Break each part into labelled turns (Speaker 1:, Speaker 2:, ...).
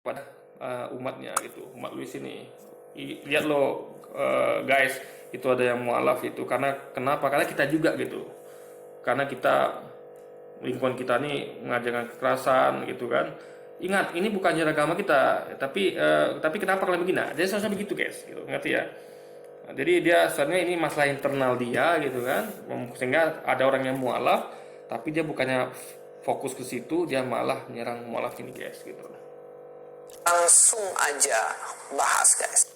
Speaker 1: pada umatnya gitu, umat Luis ini. Lihat lo guys, itu ada yang mualaf itu karena kenapa? Karena kita juga gitu. Karena kita lingkungan kita nih mengajarkan kekerasan gitu kan. Ingat, ini bukan ajaran agama kita, tapi kenapa kalian begini? Nah, jadi seharusnya begitu guys, gitu, ngerti ya? Nah, jadi dia sebenarnya ini masalah internal dia gitu kan, sehingga ada orang yang mualaf, tapi dia bukannya fokus ke situ, dia malah menyerang mualaf ini guys, gitu.
Speaker 2: Langsung aja bahas guys.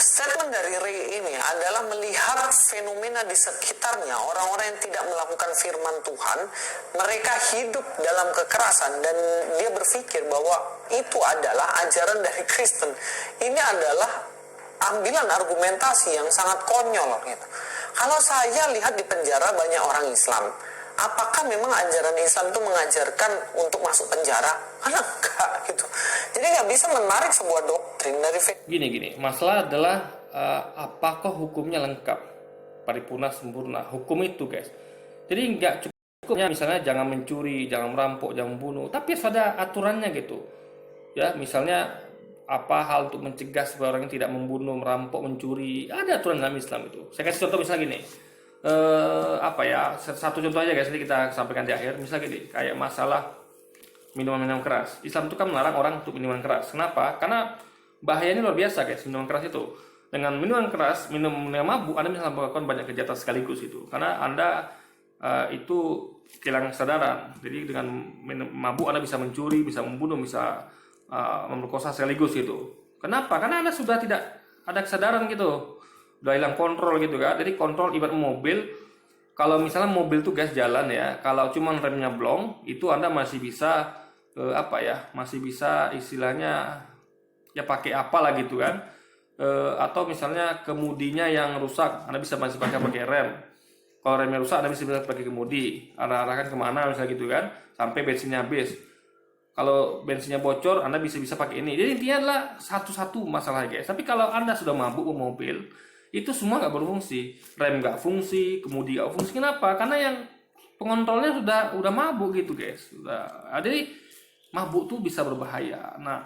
Speaker 2: Statement dari Ray ini adalah melihat fenomena di sekitarnya, orang-orang yang tidak melakukan firman Tuhan, mereka hidup dalam kekerasan dan dia berpikir bahwa itu adalah ajaran dari Kristen. Ini adalah ambilan argumentasi yang sangat konyol gitu. Kalau saya lihat di penjara banyak orang Islam, apakah memang ajaran Islam itu mengajarkan untuk masuk penjara? Karena enggak gitu. Jadi nggak bisa menarik sebuah doktrin dari
Speaker 1: Gini, masalah adalah apakah hukumnya lengkap, paripurna, sempurna, hukum itu guys. Jadi nggak cukupnya misalnya jangan mencuri, jangan merampok, jangan membunuh, tapi harus ada aturannya gitu. Ya, misalnya apa hal untuk mencegah supaya orang yang tidak membunuh, merampok, mencuri, ada aturan dalam Islam itu. Saya kasih contoh misalnya gini, apa ya, satu contoh aja guys, nanti kita sampaikan di akhir. Misalnya gini, kayak masalah minuman-minuman keras. Islam itu kan melarang orang untuk minuman keras. Kenapa? Karena bahayanya luar biasa guys, minuman keras itu. Dengan minuman keras, minum mabuk, Anda bisa melakukan banyak kejahatan sekaligus itu. Karena Anda itu kehilangan kesadaran. Jadi dengan minum mabuk Anda bisa mencuri, bisa membunuh, bisa memerkosa sekaligus gitu. Kenapa? Karena Anda sudah tidak ada kesadaran gitu. Udah hilang kontrol gitu kan. Jadi kontrol ibarat mobil. Kalau misalnya mobil tuh gas jalan ya, kalau cuma remnya blong, itu Anda masih bisa masih bisa istilahnya ya pakai apa lah gitu kan. Atau misalnya kemudinya yang rusak, Anda bisa masih pakai rem. Kalau remnya rusak, Anda bisa pakai kemudi, arahkan kemana misalnya gitu kan, sampai bensinnya habis. Kalau bensinnya bocor, Anda bisa pakai ini. Jadi intinya adalah satu-satu masalah guys. Tapi kalau Anda sudah mabuk ke mobil, itu semua nggak berfungsi. Rem nggak fungsi, kemudi nggak fungsi. Kenapa? Karena yang pengontrolnya udah mabuk gitu guys. Jadi mabuk tuh bisa berbahaya. Nah,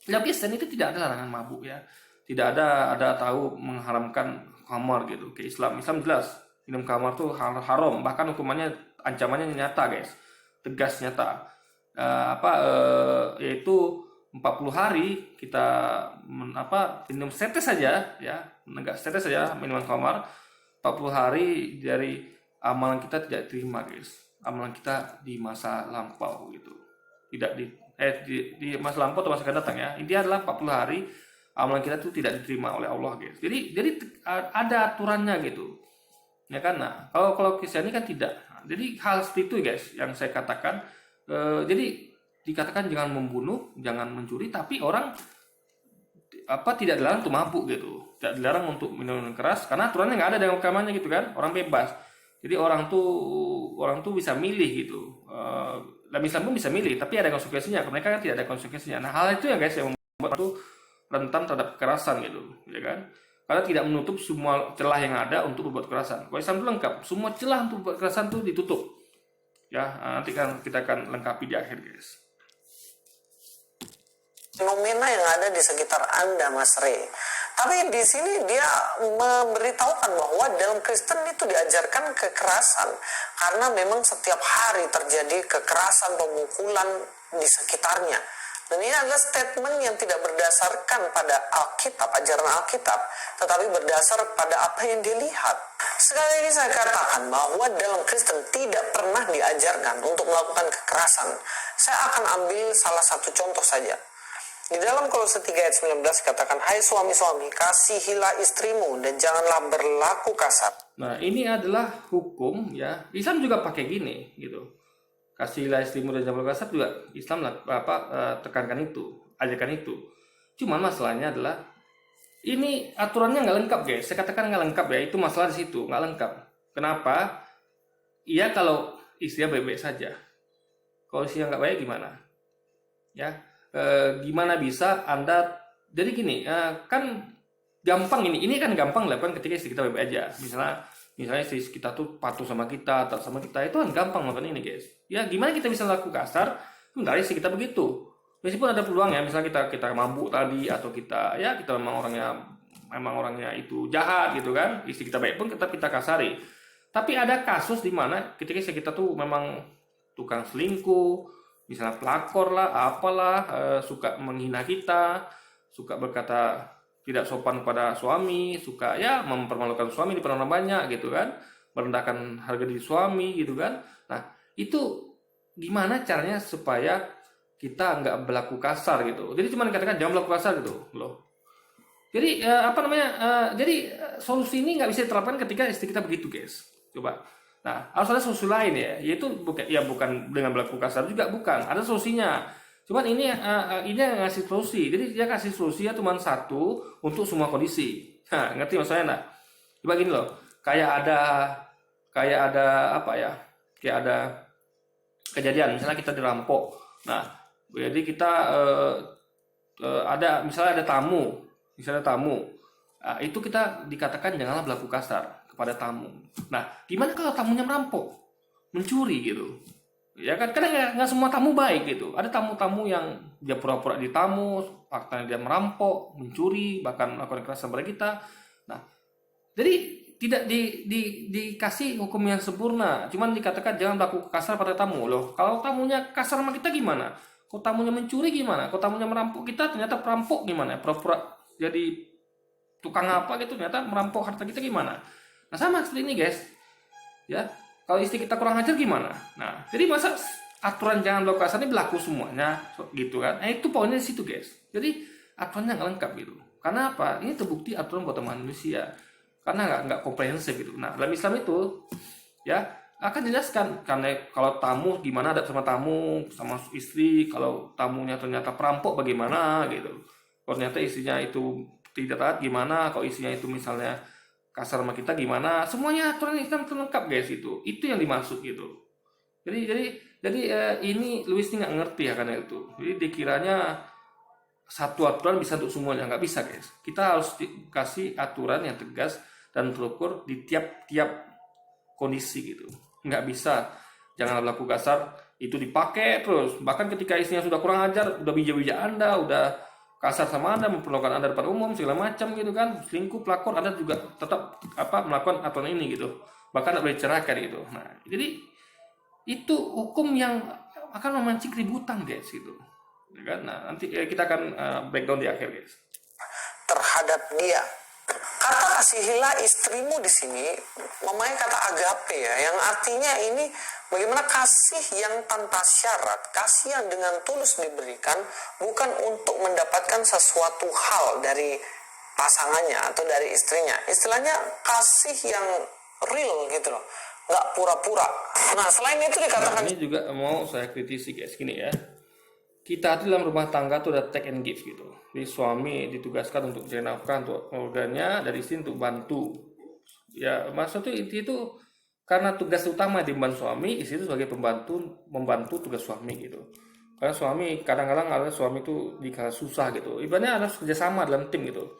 Speaker 1: dalam Kristen itu tidak ada larangan mabuk ya. Tidak ada tahu mengharamkan khamar gitu. Ke Islam jelas minum khamar tuh haram. Bahkan hukumannya ancamannya nyata guys, tegas nyata. Yaitu 40 hari kita minum setes saja ya, enggak setes saja minuman khamar, 40 hari dari amalan kita tidak diterima guys. Amalan kita di masa lampau gitu. Tidak di masa lampau atau masa akan datang ya. Intinya adalah 40 hari amalan kita itu tidak diterima oleh Allah guys. Jadi ada aturannya gitu. Ya kan? Nah, kalau Kristiani kan tidak. Jadi hal seperti itu guys yang saya katakan. Jadi dikatakan jangan membunuh, jangan mencuri, tapi orang tidak dilarang untuk mabuk gitu, tidak dilarang untuk minum keras karena aturannya nggak ada dalam agamanya gitu kan, orang bebas. Jadi orang tuh bisa milih gitu. Dalam Islam pun bisa milih, tapi ada konsekuensinya. Mereka kan tidak ada konsekuensinya. Nah hal itu ya guys yang membuat itu rentan terhadap kekerasan gitu, ya kan? Karena tidak menutup semua celah yang ada untuk berbuat kekerasan. Kalau Islam itu lengkap, semua celah untuk berbuat kekerasan itu ditutup. Ya, nanti kan kita akan lengkapi di akhir guys.
Speaker 2: Fenomena yang ada di sekitar Anda Mas Ray. Tapi di sini dia memberitahukan bahwa dalam Kristen itu diajarkan kekerasan karena memang setiap hari terjadi kekerasan, pemukulan di sekitarnya. Dan ini adalah statement yang tidak berdasarkan pada Alkitab, ajaran Alkitab, tetapi berdasar pada apa yang dilihat. Sekali lagi saya katakan bahwa dalam Kristen tidak pernah diajarkan untuk melakukan kekerasan. Saya akan ambil salah satu contoh saja. Di dalam Kolose 3 ayat 19 katakan, hai suami-suami, kasihilah istrimu dan janganlah berlaku kasar.
Speaker 1: Nah ini adalah hukum ya. Islam juga pakai gini gitu. Kasihilah istrimu dan jangan berlaku kasar juga Islam tekankan itu, ajarkan itu. Cuman masalahnya adalah ini aturannya nggak lengkap guys. Saya katakan nggak lengkap ya. Itu masalah di situ nggak lengkap. Kenapa? Iya kalau istrinya baik-baik saja. Kalau istrinya nggak baik gimana? Ya. Gimana bisa Anda jadi gini kan gampang ini kan gampang dilakukan ketika istri kita baik-baik aja, misalnya istri kita tuh patuh sama kita, taat sama kita, itu kan gampang melakukan ini guys ya. Gimana kita bisa laku kasar sementara istri kita begitu Meskipun ada peluang ya, misalnya kita mabuk tadi, atau kita memang orangnya itu jahat gitu kan, istri kita baik pun tetap kita kasari. Tapi ada kasus di mana ketika kita tuh memang tukang selingkuh, misalnya pelakor lah, apalah, suka menghina kita, suka berkata tidak sopan pada suami, suka ya mempermalukan suami di depan orang banyak gitu kan, merendahkan harga diri suami gitu kan. Nah, itu gimana caranya supaya kita nggak berlaku kasar gitu. Jadi cuma dikatakan jangan berlaku kasar gitu loh. Jadi solusi ini nggak bisa diterapkan ketika istri kita begitu, guys. Coba. Nah, harus ada solusi lain ya, yaitu bukan dengan berlaku kasar juga, bukan. Ada solusinya. Cuman ini yang ngasih solusi. Jadi dia kasih solusinya cuma satu untuk semua kondisi. Nah, ngerti maksudnya nggak? Coba gini loh. Kayak ada apa ya? Kayak ada kejadian, misalnya kita dirampok. Nah, jadi kita misalnya ada tamu. Nah, itu kita dikatakan janganlah berlaku kasar kepada tamu. Nah, gimana kalau tamunya merampok, mencuri gitu? Ya kan, kadang nggak semua tamu baik gitu. Ada tamu-tamu yang dia pura-pura di tamu, faktanya dia merampok, mencuri, bahkan melakukan kekerasan pada kita. Nah, jadi tidak dikasih hukum yang sempurna, cuman dikatakan jangan berlaku kasar pada tamu. Loh, kalau tamunya kasar sama kita gimana? Kalau tamunya mencuri gimana? Kalau tamunya merampok kita, ternyata perampok gimana? Pura-pura jadi tukang apa gitu, ternyata merampok harta kita gimana? Nah, sama seperti ini, guys. Ya, kalau istri kita kurang ajar gimana? Nah, jadi masa aturan jangan berlaku kasar ini berlaku semuanya gitu kan? Nah, itu poinnya di situ, guys. Jadi aturannya nggak lengkap gitu. Karena apa? Ini terbukti aturan buatan manusia. Karena nggak komprehensif gitu. Nah, dalam Islam itu ya akan dijelaskan, karena kalau tamu gimana ada sama tamu, sama istri, kalau tamunya ternyata perampok bagaimana gitu. Kalau ternyata istrinya itu tidak taat gimana, kalau istrinya itu misalnya kasar sama kita gimana, semuanya aturan Islam itu lengkap, guys. Itu yang dimaksud gitu. Jadi ini Louis ini nggak ngerti ya karena itu. Jadi dikiranya satu aturan bisa untuk semuanya, nggak bisa, guys. Kita harus dikasih aturan yang tegas dan terukur di tiap-tiap kondisi gitu. Nggak bisa jangan berlaku kasar itu dipakai terus. Bahkan ketika istrinya sudah kurang ajar, udah bija-bija Anda, udah kasar sama Anda, memperlakukan Anda depan umum segala macam gitu kan, selingkuh, pelakor, Anda juga tetap melakukan aturan ini gitu. Bahkan tidak boleh diceraikan gitu. Nah, jadi itu hukum yang akan memancing keributan, guys gitu. Ya kan? Nah, nanti kita akan breakdown di akhir, guys.
Speaker 2: Terhadap dia. Kata kasihilah istrimu di sini memakai kata agape ya, yang artinya ini bagaimana kasih yang tanpa syarat, kasih yang dengan tulus diberikan, bukan untuk mendapatkan sesuatu hal dari pasangannya atau dari istrinya. Istilahnya kasih yang real gitu loh, nggak pura-pura. Nah, selain itu dikatakan,
Speaker 1: ini juga mau saya kritisi, guys, gini ya. Kita dalam rumah tangga tuh ada take and give gitu. Jadi suami ditugaskan untuk mencari nafkah untuk keluarganya, dari istri untuk bantu. Ya, maksud itu karena tugas utama di membantu suami, istri itu sebagai membantu tugas suami gitu. Karena suami kadang-kadang ada suami itu dikala susah gitu. Ibaratnya harus kerjasama dalam tim gitu.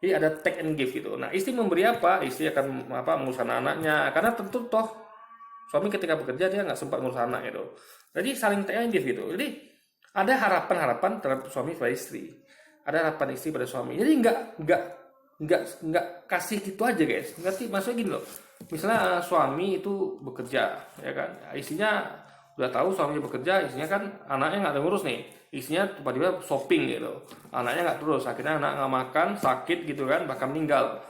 Speaker 1: Jadi ada take and give gitu. Nah, istri memberi apa? Istri akan mengurus anak-anaknya. Karena tentu toh suami ketika bekerja dia nggak sempat ngurus anak gitu. Jadi saling take and give gitu. Jadi ada harapan-harapan terhadap suami pada istri, ada harapan istri pada suami. Jadi nggak kasih gitu aja, guys. Ngerti maksudnya gini loh. Misalnya suami itu bekerja, ya kan, istrinya udah tahu suaminya bekerja, istrinya kan anaknya nggak ada ngurus nih, istrinya tiba-tiba shopping gitu, anaknya nggak terus, akhirnya anak nggak makan, sakit gitu kan, bahkan meninggal,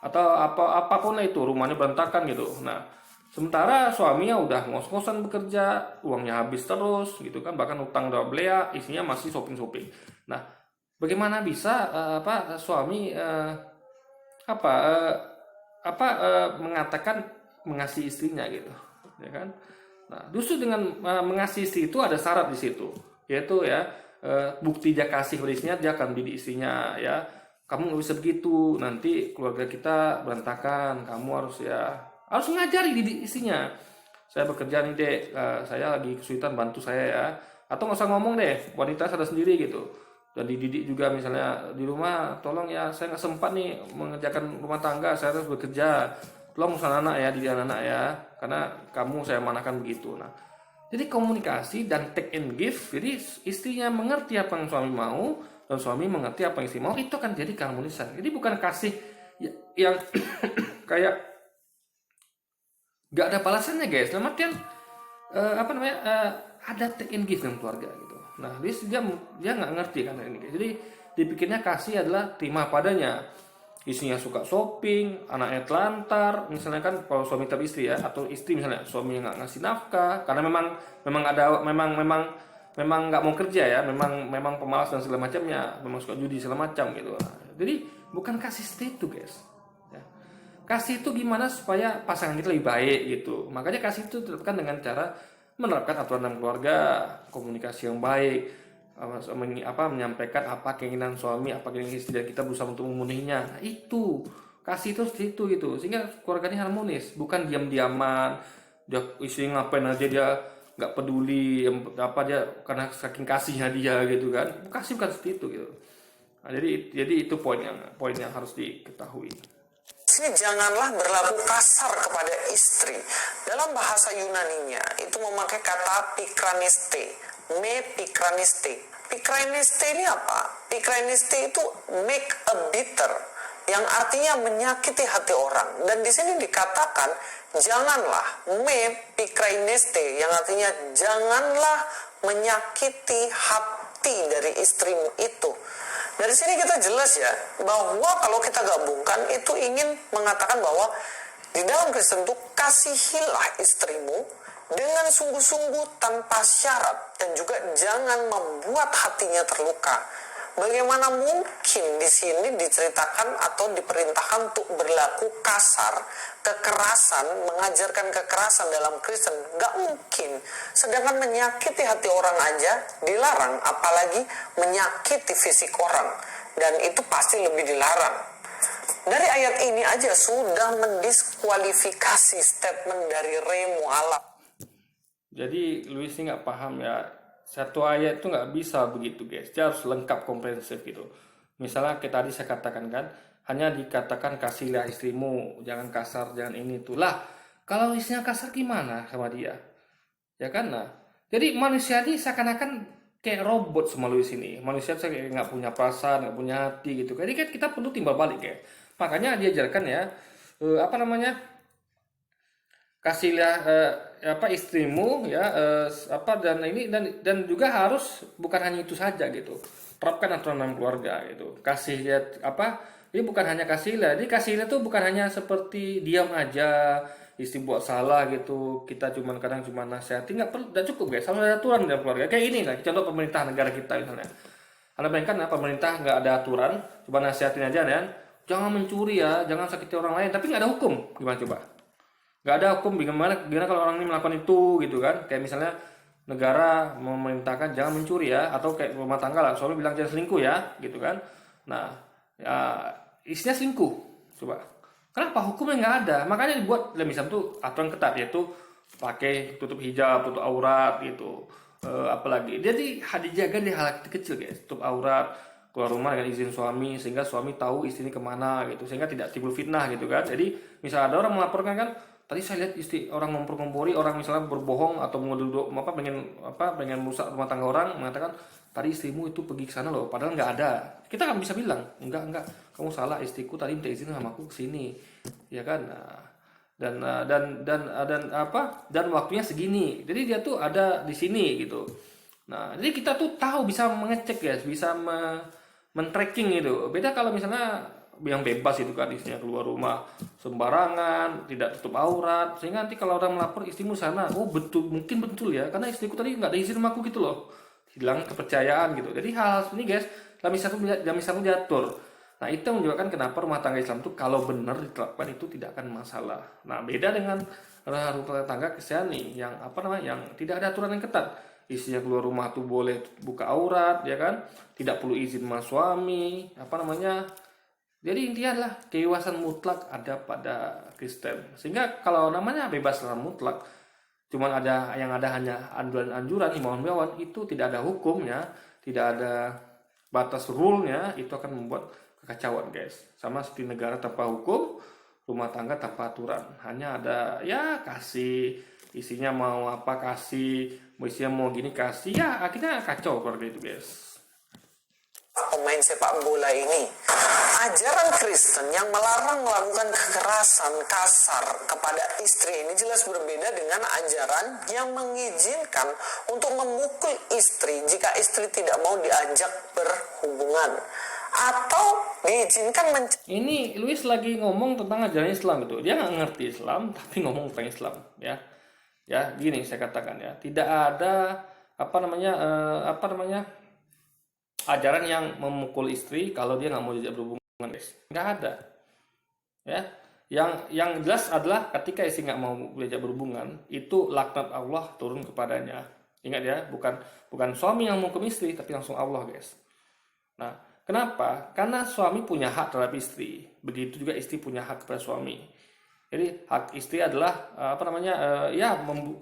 Speaker 1: atau apapun lah itu, rumahnya berantakan gitu. Nah, sementara suaminya udah ngos-ngosan bekerja, uangnya habis terus gitu kan, bahkan utang udah belea, istrinya masih shopping-shopping. Nah, bagaimana bisa suami mengatakan mengasihi istrinya gitu, ya kan? Nah, justru dengan mengasihi istri itu ada syarat di situ, yaitu ya bukti dia kasih pada istrinya, dia akan didik istrinya ya, kamu nggak bisa begitu, nanti keluarga kita berantakan, kamu harus ngajari didik istrinya. Saya bekerja nih dek, saya lagi kesulitan, bantu saya ya. Atau nggak usah ngomong deh, wanita sadar sendiri gitu. Dan dididik juga misalnya di rumah, tolong ya saya nggak sempat nih mengerjakan rumah tangga, saya harus bekerja. Tolong usaha anak ya, didik anak ya, karena kamu saya manakan begitu. Nah, Jadi komunikasi dan take and give, jadi istrinya mengerti apa yang suami mau dan suami mengerti apa yang istri mau, itu akan jadi keharmonisan. Jadi bukan kasih yang kayak gak ada balasannya guys. Dalam artian ada take and give dalam keluarga gitu. Nah dia nggak ngerti kan ini. Jadi dipikirnya kasih adalah terima padanya. Istrinya suka shopping, anaknya telantar, misalnya kan kalau suami tapi istri ya, atau istri misalnya suaminya nggak ngasih nafkah karena memang nggak mau kerja ya, memang pemalas dan segala macamnya, memang suka judi segala macam gitu. Nah, jadi bukan kasih seperti itu guys. Ya. Kasih itu gimana supaya pasangan kita lebih baik gitu. Makanya kasih itu diterapkan dengan cara menerapkan aturan dalam keluarga, komunikasi yang baik, menyampaikan apa keinginan suami, apa keinginan istri, dan kita berusaha untuk memenuhinya. Nah, itu kasih itu seperti itu gitu, sehingga keluarganya harmonis, bukan diam-diaman dia istri ngapain aja dia nggak peduli apa dia karena saking kasihnya dia gitu kan. Kasih bukan seperti itu gitu. Nah, jadi itu poin yang harus diketahui.
Speaker 2: Sini janganlah berlaku kasar kepada istri. Dalam bahasa Yunaninya itu memakai kata pikraniste, me pikraniste. Pikraniste ini apa? Pikraniste itu make a bitter, yang artinya menyakiti hati orang. Dan di sini dikatakan janganlah me pikraniste, yang artinya janganlah menyakiti hati dari istrimu itu. Dari sini kita jelas ya, bahwa kalau kita gabungkan itu ingin mengatakan bahwa di dalam Kristen itu kasihilah istrimu dengan sungguh-sungguh tanpa syarat, dan juga jangan membuat hatinya terluka. Bagaimana mungkin di sini diceritakan atau diperintahkan untuk berlaku kasar, kekerasan, mengajarkan kekerasan dalam Kristen? Gak mungkin. Sedangkan menyakiti hati orang aja dilarang, apalagi menyakiti fisik orang. Dan itu pasti lebih dilarang. Dari ayat ini aja sudah mendiskualifikasi statement dari Remo Allah.
Speaker 1: Jadi Luis ini nggak paham ya, satu ayat itu nggak bisa begitu guys, dia harus lengkap komprehensif gitu. Misalnya kayak tadi saya katakan kan, hanya dikatakan kasihlah istrimu, jangan kasar, jangan ini itulah. Kalau istrinya kasar gimana sama dia? Ya kan, nah. Jadi manusia ini seakan-akan kayak robot sama Luis ini. Manusia saya kayak nggak punya perasaan, nggak punya hati gitu. Jadi kan kita perlu timbal balik ya. Makanya diajarkan ya, kasihlah istrimu ya, dan ini dan juga harus bukan hanya itu saja gitu, terapkan aturan dalam keluarga gitu. Kasih lihat ini bukan hanya kasihlah, jadi kasihlah itu bukan hanya seperti diam aja istri buat salah gitu kita kadang cuma nasihati, nggak cukup guys, harus ada aturan dalam keluarga. Kayak ini lah contoh pemerintah negara kita misalnya, Anda bayangkan pemerintah nggak ada aturan, cuma nasihatin aja kan, jangan mencuri ya, jangan sakiti orang lain, tapi nggak ada hukum, gimana coba? Nggak ada hukum, gimana kalau orang ini melakukan itu gitu kan. Kayak misalnya negara memerintahkan jangan mencuri ya, atau kayak rumah tangga lah, suami bilang jangan selingkuh ya gitu kan. Nah ya, istrinya selingkuh, coba kenapa hukumnya nggak ada? Makanya dibuat misalnya tuh aturan ketat, yaitu pakai tutup hijab, tutup aurat gitu. Apalagi jadi dijaga di hal kecil guys, tutup aurat, keluar rumah dengan izin suami, sehingga suami tahu istri ini kemana gitu, sehingga tidak timbul fitnah gitu kan. Jadi misalnya ada orang melaporkan kan, tadi saya lihat istri orang ngompor-ngompori, orang misalnya berbohong atau pengen merusak rumah tangga orang, mengatakan tadi istrimu itu pergi ke sana loh, padahal nggak ada. Kita kan bisa bilang enggak, kamu salah, istriku tadi minta izin sama aku ke sini, ya kan. Dan waktunya segini, jadi dia tuh ada di sini gitu. Nah jadi kita tuh tahu, bisa mengecek ya, bisa men-tracking gitu. Beda kalau misalnya yang bebas itu kan, istrinya keluar rumah sembarangan, tidak tutup aurat, sehingga nanti kalau orang melapor istrimu sana, oh mungkin betul ya, karena istriku tadi nggak ada izin sama aku gitu loh, hilang kepercayaan gitu. Jadi hal ini guys, dalam Islam diatur. Nah itu menunjukkan kenapa rumah tangga Islam itu kalau benar diterapkan itu tidak akan masalah. Nah beda dengan rumah tangga Kristiani yang yang tidak ada aturan yang ketat. Istrinya keluar rumah tuh boleh buka aurat ya kan, tidak perlu izin sama suami, jadi intinya adalah kebebasan mutlak ada pada Kristen. Sehingga kalau namanya bebas secara mutlak, cuman hanya anjuran-anjuran, himbauan-himbauan, itu tidak ada hukumnya, tidak ada batas rule-nya, itu akan membuat kekacauan guys. Sama seperti negara tanpa hukum, rumah tangga tanpa aturan. Hanya ada ya kasih, Isinya mau apa kasih, isinya mau gini kasih, ya akhirnya kacau keluarga itu guys.
Speaker 2: Pemain sepak bola ini, ajaran Kristen yang melarang melakukan kekerasan kasar kepada istri ini jelas berbeda dengan ajaran yang mengizinkan untuk memukul istri jika istri tidak mau diajak berhubungan atau diizinkan
Speaker 1: Ini Luis lagi ngomong tentang ajaran Islam gitu. Dia nggak ngerti Islam tapi ngomong tentang Islam ya. Ya gini saya katakan ya, tidak ada ajaran yang memukul istri kalau dia nggak mau diajak berhubungan guys. Nggak ada ya. Yang jelas adalah ketika istri nggak mau diajak berhubungan, itu laknat Allah turun kepadanya. Ingat ya, bukan suami yang menghukum istri tapi langsung Allah guys. Nah, kenapa? Karena suami punya hak terhadap istri. Begitu juga istri punya hak kepada suami. Jadi hak istri adalah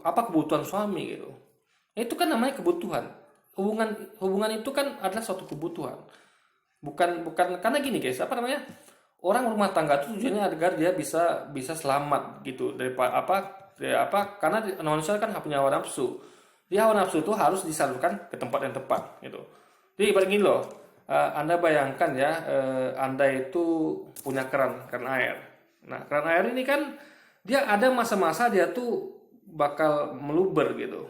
Speaker 1: kebutuhan suami gitu. Itu kan namanya kebutuhan. Hubungan itu kan adalah suatu kebutuhan. Bukan karena gini guys, orang rumah tangga itu tujuannya agar dia bisa selamat gitu karena manusia kan punya hawa nafsu. Dia hawa nafsu itu harus disalurkan ke tempat yang tepat gitu. Jadi ibarat gini loh, Anda bayangkan ya, Anda itu punya keran air. Nah, keran air ini kan dia ada masa-masa dia tuh bakal meluber gitu.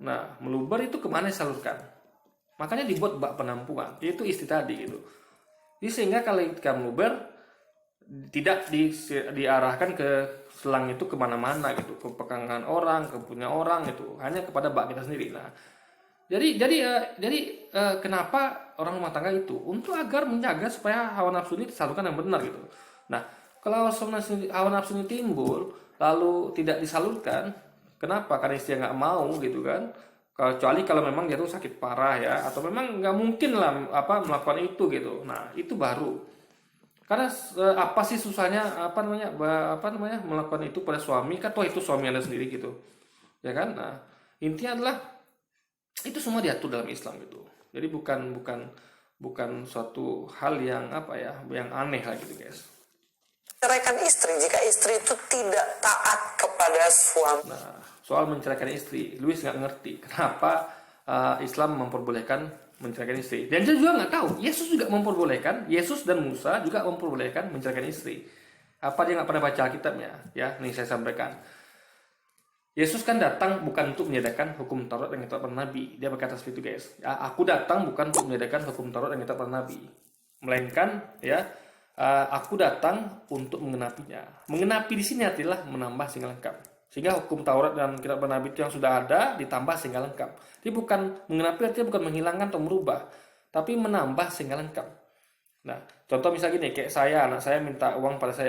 Speaker 1: Nah, meluber itu kemana disalurkan? Makanya dibuat bak penampungan, yaitu istri tadi gitu. Jadi sehingga kalau ketika meluber tidak diarahkan ke selang itu kemana-mana gitu, ke pegangan orang, ke punya orang gitu, hanya kepada bak kita sendiri. Nah, jadi kenapa orang rumah tangga itu untuk agar menjaga supaya hawa nafsu ini disalurkan yang benar gitu. Nah, kalau hawa nafsu ini timbul lalu tidak disalurkan, kenapa? Karena istri nggak mau gitu kan. Kecuali kalau memang dia tuh sakit parah ya, atau memang nggak mungkin lah melakukan itu gitu. Nah, itu baru. Karena apa sih susahnya melakukan itu pada suami? Kan toh itu suami Anda sendiri gitu. Ya kan? Nah, intinya adalah itu semua diatur dalam Islam gitu. Jadi bukan suatu hal yang yang aneh lah gitu guys.
Speaker 2: menceraikan istri jika istri itu tidak taat kepada suami.
Speaker 1: Nah, soal menceraikan istri, Luis nggak ngerti kenapa Islam memperbolehkan menceraikan istri. Dan dia juga nggak tahu, Yesus juga memperbolehkan, Yesus dan Musa juga memperbolehkan menceraikan istri. Apa dia nggak pernah baca Alkitabnya? Ya, nih saya sampaikan. Yesus kan datang bukan untuk menyediakan hukum Taurat yang kita para nabi. Dia berkata seperti itu guys. Ya, aku datang bukan untuk menyediakan hukum Taurat yang kita para nabi, melainkan aku datang untuk mengenapinya. Mengenapi di sini adalah menambah sehingga lengkap. Sehingga hukum Taurat dan kitab Nabi itu yang sudah ada ditambah sehingga lengkap. Jadi bukan mengenapi artinya bukan menghilangkan atau merubah, tapi menambah sehingga lengkap. Nah, contoh misalnya gini, kayak anak saya minta uang pada saya.